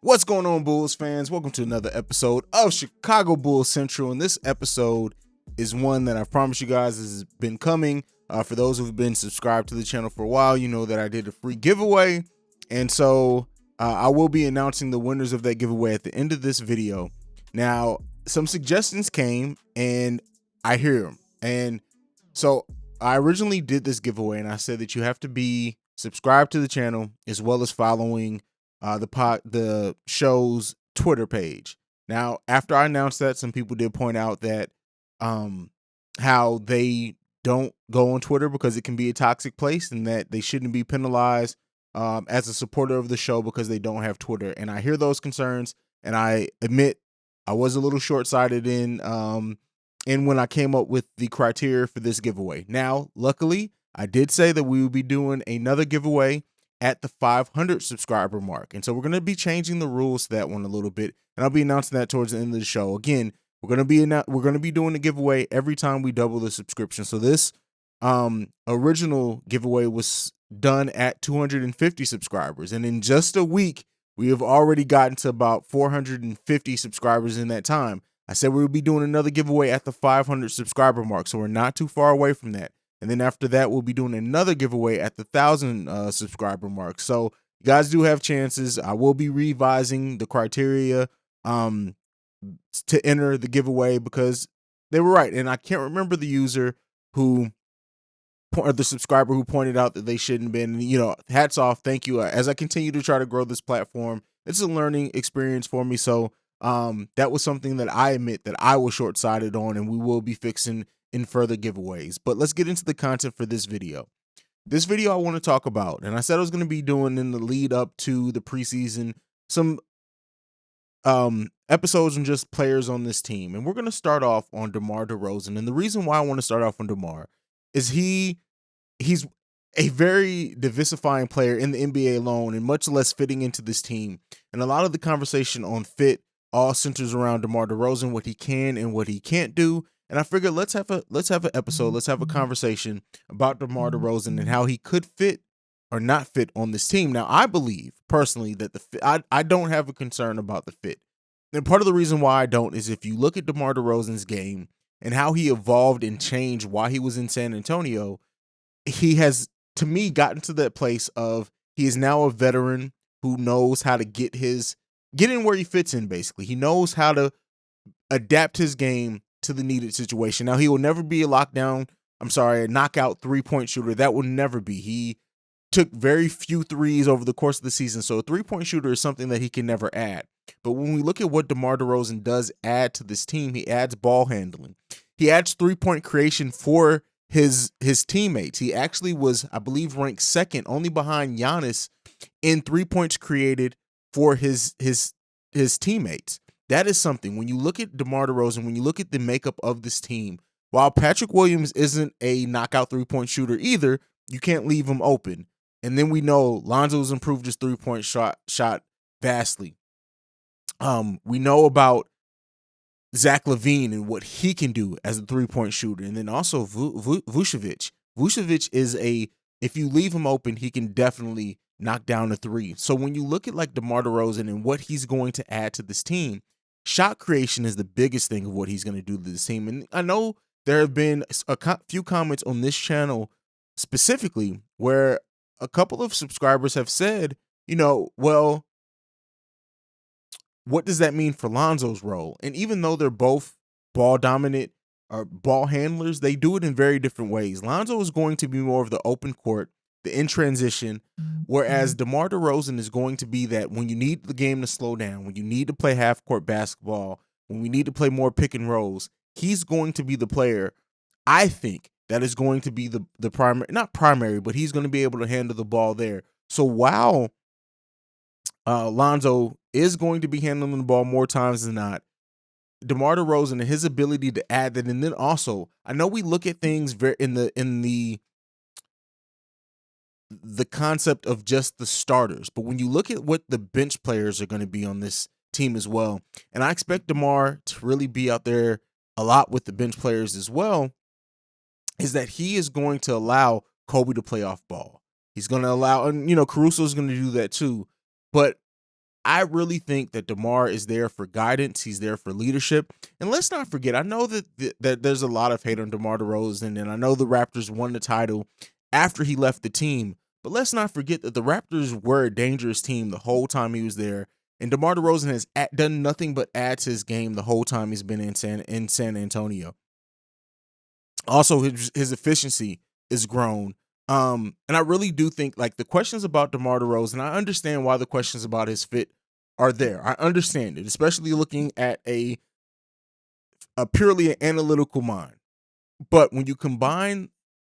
What's going on, Bulls fans? Welcome to another episode of Chicago Bulls Central. And this episode is one that I promise you guys has been coming. For those who've been subscribed to the channel for a while, you know that I did a free giveaway. And so I will be announcing the winners of that giveaway at the end of this video. Now, some suggestions came and I hear them. And so I originally did this giveaway and I said that you have to be subscribed to the channel as well as following the show's Twitter page. Now, after I announced that, some people did point out that how they don't go on Twitter because it can be a toxic place and that they shouldn't be penalized as a supporter of the show because they don't have Twitter. And I hear those concerns, and I admit I was a little short-sighted in when I came up with the criteria for this giveaway. Now, luckily, I did say that we would be doing another giveaway at the 500 subscriber mark. And so we're going to be changing the rules to that one a little bit, and I'll be announcing that towards the end of the show. Again, we're going to be doing a giveaway every time we double the subscription. So this original giveaway was done at 250 subscribers, and in just a week we have already gotten to about 450 subscribers in that time. I said we would be doing another giveaway at the 500 subscriber mark, so we're not too far away from that. And then after that, we'll be doing another giveaway at the 1,000 subscriber mark. So you guys do have chances. I will be revising the criteria to enter the giveaway because they were right. And I can't remember the user or the subscriber who pointed out that they shouldn't have been. You know, hats off. Thank you. As I continue to try to grow this platform, it's a learning experience for me. So that was something that I admit that I was short-sighted on, and we will be fixing in further giveaways. But let's get into the content for this video. This video I want to talk about, and I said I was going to be doing in the lead up to the preseason, some episodes on just players on this team. And we're going to start off on Demar DeRozan. And the reason why I want to start off on Demar is he's a very diversifying player in the NBA alone and much less fitting into this team. And a lot of the conversation on fit all centers around Demar DeRozan, what he can and what he can't do. And I figured let's have an episode, let's have a conversation about DeMar DeRozan and how he could fit or not fit on this team. Now, I believe personally that I don't have a concern about the fit. And part of the reason why I don't is if you look at DeMar DeRozan's game and how he evolved and changed while he was in San Antonio, he has, to me, gotten to that place of he is now a veteran who knows how to get in where he fits in, basically. He knows how to adapt his game to the needed situation. Now, he will never be a knockout three-point shooter. That will never be. He took very few threes over the course of the season, so a three-point shooter is something that he can never add. But when we look at what DeMar DeRozan does add to this team, he adds ball handling. He adds three-point creation for his teammates. He actually was, I believe, ranked second, only behind Giannis, in 3 points created for his teammates. That is something. When you look at DeMar DeRozan, when you look at the makeup of this team, while Patrick Williams isn't a knockout three-point shooter either, you can't leave him open. And then we know Lonzo's improved his three-point shot vastly. We know about Zach LaVine and what he can do as a three-point shooter. And then also Vucevic. Vucevic is if you leave him open, he can definitely knock down a three. So when you look at like DeMar DeRozan and what he's going to add to this team, shot creation is the biggest thing of what he's going to do to this team. And I know there have been a few comments on this channel specifically where a couple of subscribers have said, you know, well, what does that mean for Lonzo's role? And even though they're both ball dominant or ball handlers, they do it in very different ways. Lonzo is going to be more of the open court, the in transition, whereas DeMar DeRozan is going to be that when you need the game to slow down, when you need to play half-court basketball, when we need to play more pick and rolls, he's going to be the player, I think, that is going to be the primary, not primary, but he's going to be able to handle the ball there. So while Lonzo is going to be handling the ball more times than not, DeMar DeRozan and his ability to add that, and then also, I know we look at things very in the concept of just the starters, but when you look at what the bench players are going to be on this team as well, and I expect DeMar to really be out there a lot with the bench players as well, is that he is going to allow Kobe to play off ball. He's going to allow, and you know, Caruso is going to do that too, but I really think that DeMar is there for guidance. He's there for leadership. And let's not forget, I know that there's a lot of hate on DeMar DeRozan, and I know the Raptors won the title after he left the team. But let's not forget that the Raptors were a dangerous team the whole time he was there. And DeMar DeRozan has done nothing but add to his game the whole time he's been in San Antonio. Also, his efficiency is grown. And I really do think, like, the questions about DeMar DeRozan, I understand why the questions about his fit are there. I understand it, especially looking at a purely analytical mind. But when you combine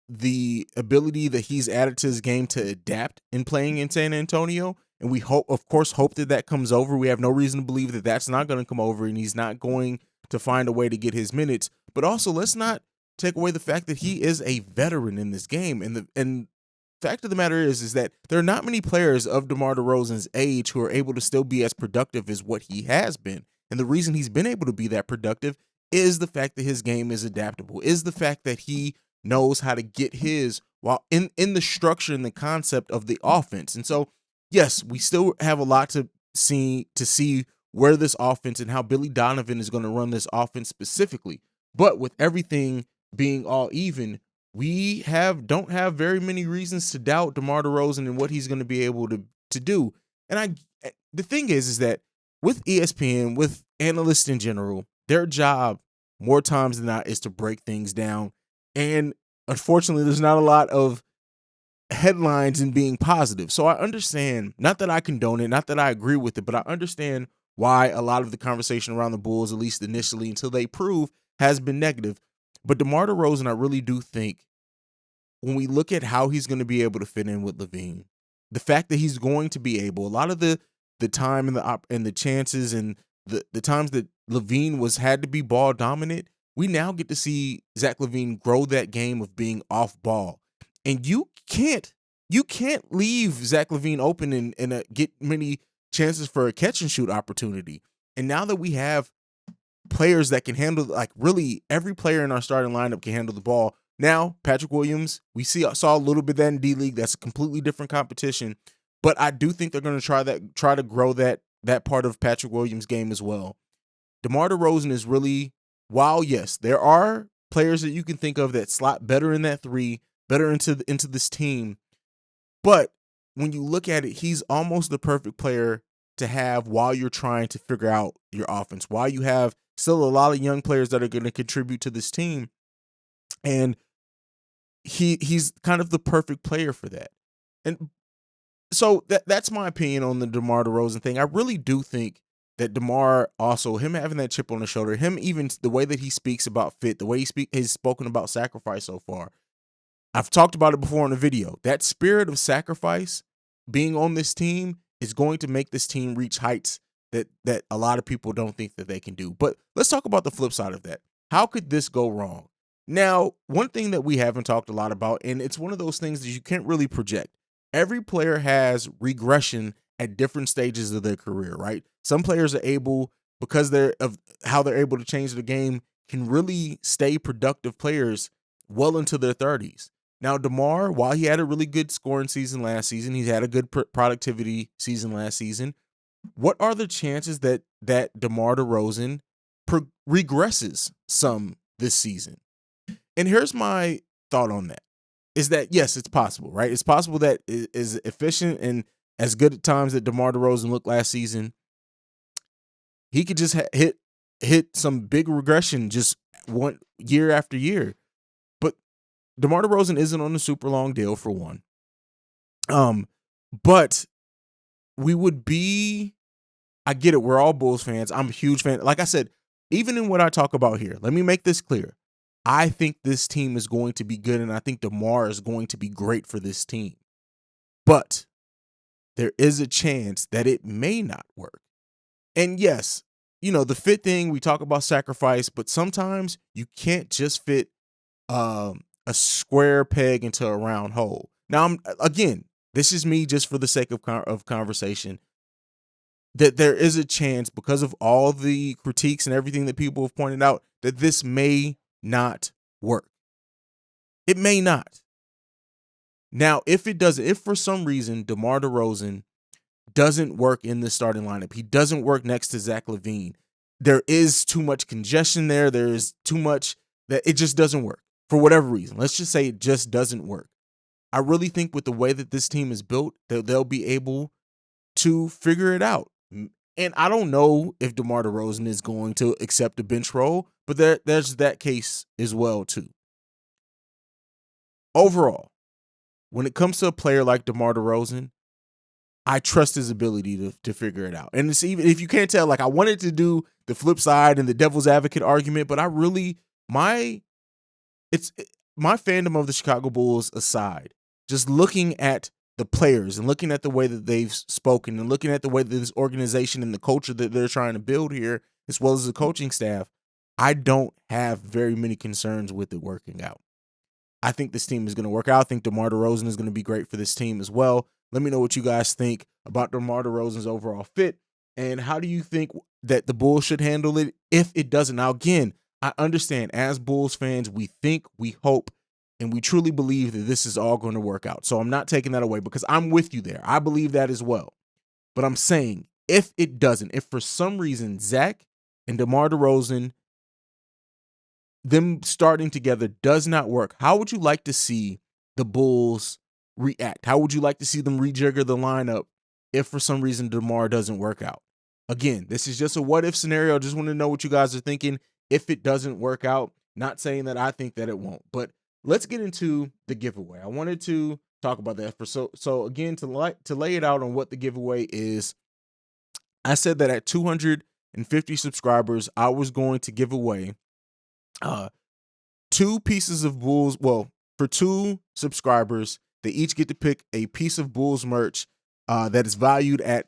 the ability that he's added to his game to adapt in playing in San Antonio, and we hope that comes over. We have no reason to believe that that's not going to come over, and he's not going to find a way to get his minutes. But also, let's not take away the fact that he is a veteran in this game. And the fact of the matter is that there are not many players of DeMar DeRozan's age who are able to still be as productive as what he has been. And the reason he's been able to be that productive is the fact that his game is adaptable, is the fact that he knows how to get his while in the structure and the concept of the offense. And so, yes, we still have a lot to see where this offense and how Billy Donovan is going to run this offense specifically. But with everything being all even, we don't have very many reasons to doubt DeMar DeRozan and what he's going to be able to do. And the thing is that with ESPN, with analysts in general, their job more times than not is to break things down. And unfortunately, there's not a lot of headlines in being positive. So I understand, not that I condone it, not that I agree with it, but I understand why a lot of the conversation around the Bulls, at least initially, until they prove, has been negative. But DeMar DeRozan, I really do think, when we look at how he's going to be able to fit in with LaVine, the fact that he's going to be able, a lot of the time and the chances and the times that LaVine had to be ball dominant, we now get to see Zach LaVine grow that game of being off ball. And you can't leave Zach LaVine open and get many chances for a catch and shoot opportunity. And now that we have players that can handle, like, really every player in our starting lineup can handle the ball. Now, Patrick Williams, we saw a little bit of that in D-League. That's a completely different competition. But I do think they're going to try to grow that part of Patrick Williams' game as well. DeMar DeRozan is really, while yes, there are players that you can think of that slot better in that three, better into this team. But when you look at it, he's almost the perfect player to have while you're trying to figure out your offense, while you have still a lot of young players that are going to contribute to this team. And he's kind of the perfect player for that. And so that's my opinion on the DeMar DeRozan thing. I really do think that DeMar, also, him having that chip on the shoulder, him even the way that he speaks about fit, the way he's spoken about sacrifice so far. I've talked about it before in the video. That spirit of sacrifice being on this team is going to make this team reach heights that a lot of people don't think that they can do. But let's talk about the flip side of that. How could this go wrong? Now, one thing that we haven't talked a lot about, and it's one of those things that you can't really project. Every player has regression at different stages of their career, right? Some players are able, because of how they're able to change the game, can really stay productive players well into their 30s. Now, DeMar, while he had a really good scoring season last season, he's had a good productivity season last season. What are the chances that DeMar DeRozan regresses some this season? And here's my thought on that, is that, yes, it's possible, right? It's possible that is efficient and as good at times that DeMar DeRozan looked last season, he could just hit some big regression just one year after year. But DeMar DeRozan isn't on a super long deal, for one. But we would be, I get it, we're all Bulls fans. I'm a huge fan. Like I said, even in what I talk about here, let me make this clear. I think this team is going to be good, and I think DeMar is going to be great for this team. But there is a chance that it may not work. And yes, the fit thing, we talk about sacrifice, but sometimes you can't just fit a square peg into a round hole. Now, again, this is me just for the sake of conversation, that there is a chance, because of all the critiques and everything that people have pointed out, that this may not work. It may not. Now, if it doesn't, if for some reason DeMar DeRozan doesn't work in the starting lineup. He doesn't work next to Zach LaVine. There is too much congestion there. There is too much that it just doesn't work for whatever reason. Let's just say it just doesn't work. I really think with the way that this team is built, that they'll be able to figure it out. And I don't know if DeMar DeRozan is going to accept a bench role, but there's that case as well too. Overall, when it comes to a player like DeMar DeRozan, I trust his ability to figure it out. And it's even if you can't tell, like I wanted to do the flip side and the devil's advocate argument, but I really my fandom of the Chicago Bulls aside, just looking at the players and looking at the way that they've spoken and looking at the way that this organization and the culture that they're trying to build here, as well as the coaching staff, I don't have very many concerns with it working out. I think this team is going to work out. I think DeMar DeRozan is going to be great for this team as well. Let me know what you guys think about DeMar DeRozan's overall fit, and how do you think that the Bulls should handle it if it doesn't? Now, again, I understand as Bulls fans, we think, we hope, and we truly believe that this is all going to work out. So I'm not taking that away because I'm with you there. I believe that as well. But I'm saying if it doesn't, if for some reason Zach and DeMar DeRozan, them starting together does not work, how would you like to see the Bulls react? How would you like to see them rejigger the lineup if for some reason DeMar doesn't work out? Again, this is just a what if scenario. I just want to know what you guys are thinking if it doesn't work out. Not saying that I think that it won't, but let's get into the giveaway. I wanted to talk about that so again, to lay it out on what the giveaway is. I said that at 250 subscribers, I was going to give away 2 pieces of Bulls. Well, for 2 subscribers, they each get to pick a piece of Bulls merch that is valued at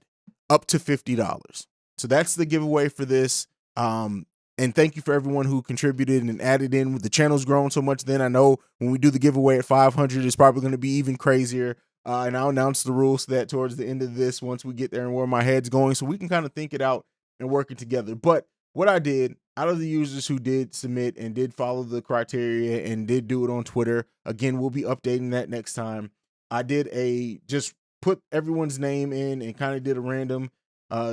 up to $50. So that's the giveaway for this. And thank you for everyone who contributed and added in. The channel's grown so much, then I know when we do the giveaway at 500, it's probably going to be even crazier. And I'll announce the rules to that towards the end of this once we get there and where my head's going, so we can kind of think it out and work it together. But what I did, out of the users who did submit and did follow the criteria and did do it on Twitter, again, we'll be updating that next time. I did just put everyone's name in and kind of did a random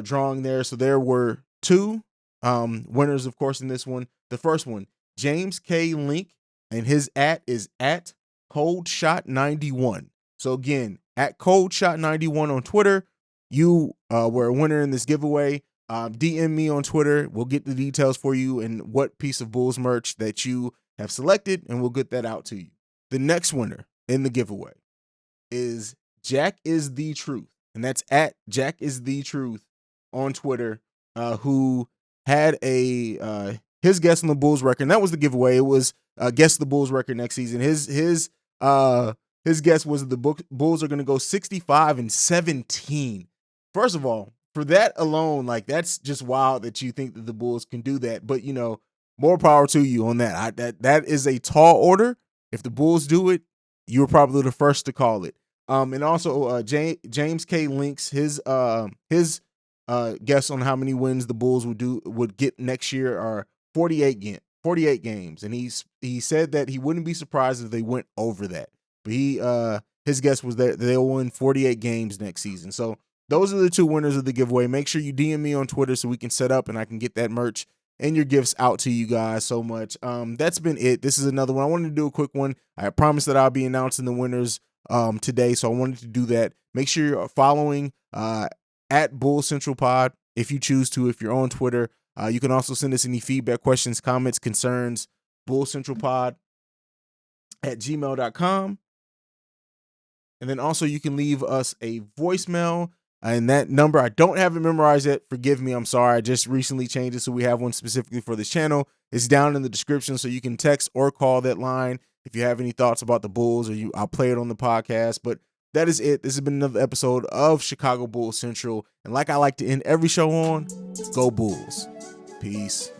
drawing there. So there were 2 winners, of course, in this one. The first one, James K. Link, and his is at ColdShot91. So again, at ColdShot91 on Twitter, you were a winner in this giveaway. DM me on Twitter. We'll get the details for you and what piece of Bulls merch that you have selected, and we'll get that out to you. The next winner in the giveaway is Jack is the Truth, and that's at Jack is the Truth on Twitter, who had his guess on the Bulls record. And that was the giveaway. It was guess the Bulls record next season. His guess was the Bulls are going to go 65-17. First of all, for that alone, like that's just wild that you think that the Bulls can do that. But you know, more power to you on that. That is a tall order. If the Bulls do it, you were probably the first to call it. And also James K. Links his guess on how many wins the Bulls would get next year are 48 games, and he said that he wouldn't be surprised if they went over that. But his guess was that they'll win 48 games next season. So those are the 2 winners of the giveaway. Make sure you DM me on Twitter so we can set up and I can get that merch and your gifts out to you guys so much. That's been it. This is another one. I wanted to do a quick one. I promised that I'll be announcing the winners today, so I wanted to do that. Make sure you're following at Bull Central Pod if you choose to. If you're on Twitter, you can also send us any feedback, questions, comments, concerns, bullcentralpod@gmail.com. And then also you can leave us a voicemail, and that number, I don't have it memorized yet. Forgive me. I'm sorry. I just recently changed it, so we have one specifically for this channel. It's down in the description, so you can text or call that line if you have any thoughts about the Bulls, or I'll play it on the podcast. But that is it. This has been another episode of Chicago Bulls Central. And like I like to end every show on, go Bulls. Peace.